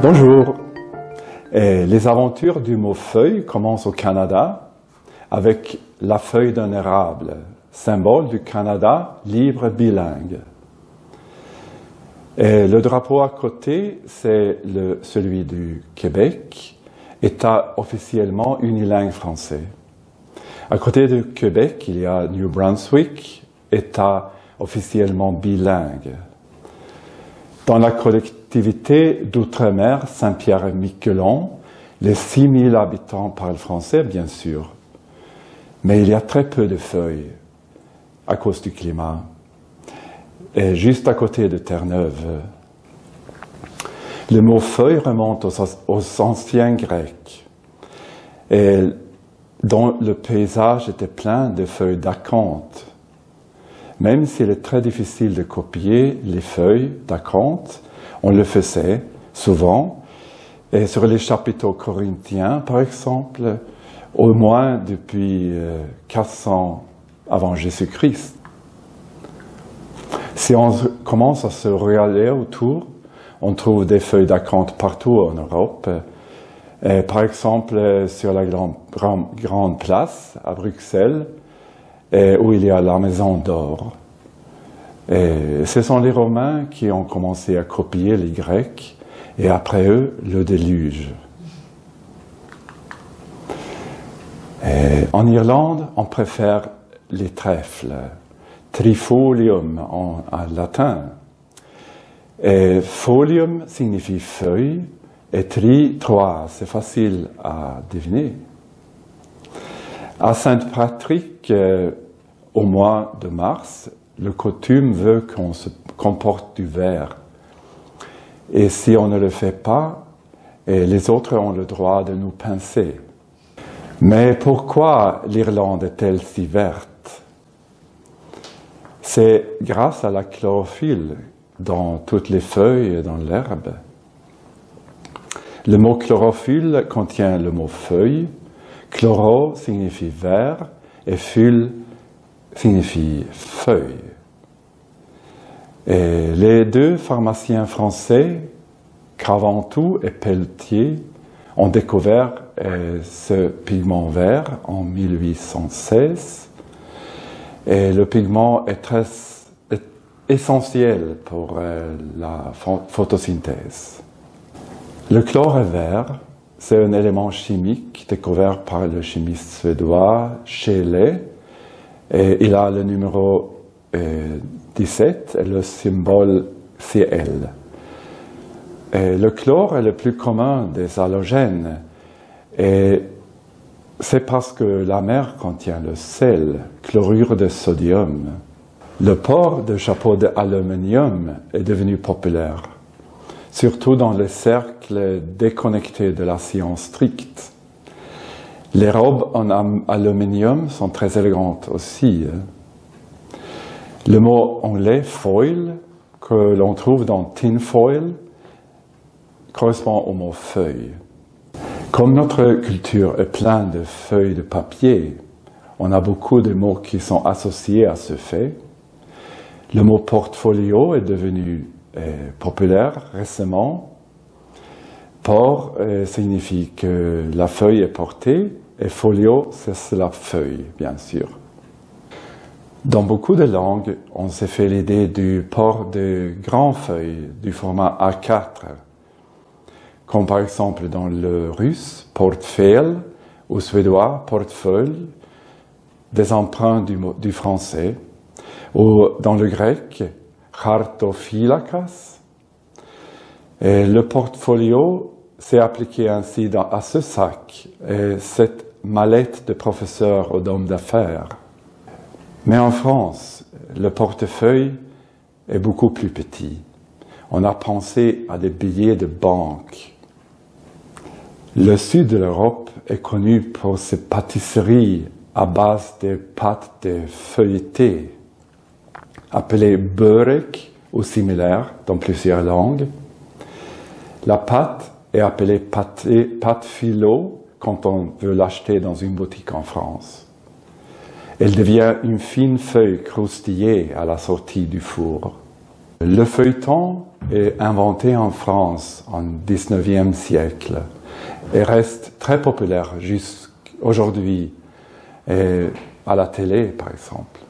Bonjour. Les aventures du mot feuille commencent au Canada avec la feuille d'un érable, symbole du Canada libre bilingue. Et le drapeau à côté, c'est celui du Québec, État officiellement unilingue français. À côté du Québec, il y a New Brunswick, État officiellement bilingue. Dans la collectivité d'outre-mer Saint-Pierre-et-Miquelon, les 6000 habitants parlent français, bien sûr. Mais il y a très peu de feuilles à cause du climat. Et juste à côté de Terre-Neuve. Le mot feuille remonte aux anciens Grecs, et dont le paysage était plein de feuilles d'acanthe. Même s'il est très difficile de copier les feuilles d'acanthe, on le faisait souvent, et sur les chapiteaux corinthiens, par exemple, au moins depuis 400 avant Jésus-Christ. Si on commence à se regarder autour, on trouve des feuilles d'acanthe partout en Europe. Et par exemple, sur la grande place à Bruxelles, où il y a la Maison d'Or. Et ce sont les Romains qui ont commencé à copier les Grecs, et après eux, le déluge. Et en Irlande, on préfère les trèfles. Trifolium en latin. Et folium signifie feuille, et trois, c'est facile à deviner. À Saint-Patrick, au mois de mars, le coutume veut qu'on porte du vert. Et si on ne le fait pas, les autres ont le droit de nous pincer. Mais pourquoi l'Irlande est-elle si verte? C'est grâce à la chlorophylle dans toutes les feuilles et dans l'herbe. Le mot chlorophylle contient le mot feuille. Chloro signifie vert et phylle signifie feuille. Et les deux pharmaciens français, Craventou et Pelletier, ont découvert ce pigment vert en 1816. Et le pigment est essentiel pour la photosynthèse. Le chlore vert, c'est un élément chimique découvert par le chimiste suédois Scheele. Et il a le numéro 17 et le symbole Cl. Et le chlore est le plus commun des halogènes. Et c'est parce que la mer contient le sel, chlorure de sodium. Le port de chapeau d'aluminium est devenu populaire, surtout dans les cercles déconnectés de la science stricte. Les robes en aluminium sont très élégantes aussi. Le mot anglais foil, que l'on trouve dans tin foil, correspond au mot feuille. Comme notre culture est pleine de feuilles de papier, on a beaucoup de mots qui sont associés à ce fait. Le mot portfolio est devenu populaire récemment. Port signifie que la feuille est portée, et folio, c'est la feuille, bien sûr. Dans beaucoup de langues, on s'est fait l'idée du port de grandes feuilles du format A4, comme par exemple dans le russe, portfel, ou suédois, portefeuille, des emprunts du français, ou dans le grec, chartophylakas. Et le portfolio s'est appliqué ainsi à ce sac, et cette mallette de professeur ou d'homme d'affaires. Mais en France, le portefeuille est beaucoup plus petit. On a pensé à des billets de banque. Le sud de l'Europe est connu pour ses pâtisseries à base de pâtes de feuilleté, appelées börek ou similaires dans plusieurs langues. La pâte est appelée pâte filo quand on veut l'acheter dans une boutique en France. Elle devient une fine feuille croustillée à la sortie du four. Le feuilleton est inventé en France en 19e siècle et reste très populaire jusqu'aujourd'hui, et à la télé par exemple.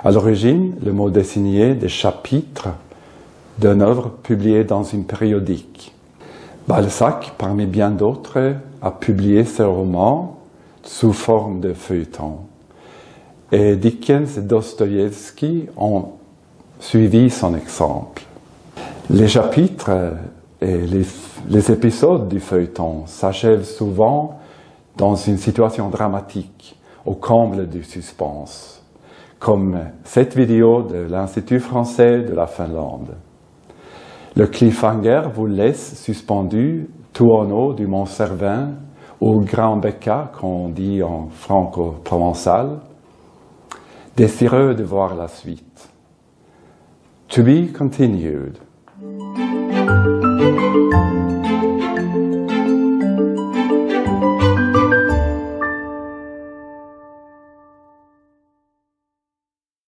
À l'origine, le mot désignait des chapitres d'une œuvre publiée dans une périodique. Balzac, parmi bien d'autres, a publié ses romans sous forme de feuilleton. Et Dickens et Dostoïevski ont suivi son exemple. Les chapitres et les épisodes du feuilleton s'achèvent souvent dans une situation dramatique, au comble du suspense, comme cette vidéo de l'Institut français de la Finlande. Le cliffhanger vous laisse suspendu tout en haut du mont Cervin, au Grand Becca, qu'on dit en franco-provençal, désireux de voir la suite. To be continued.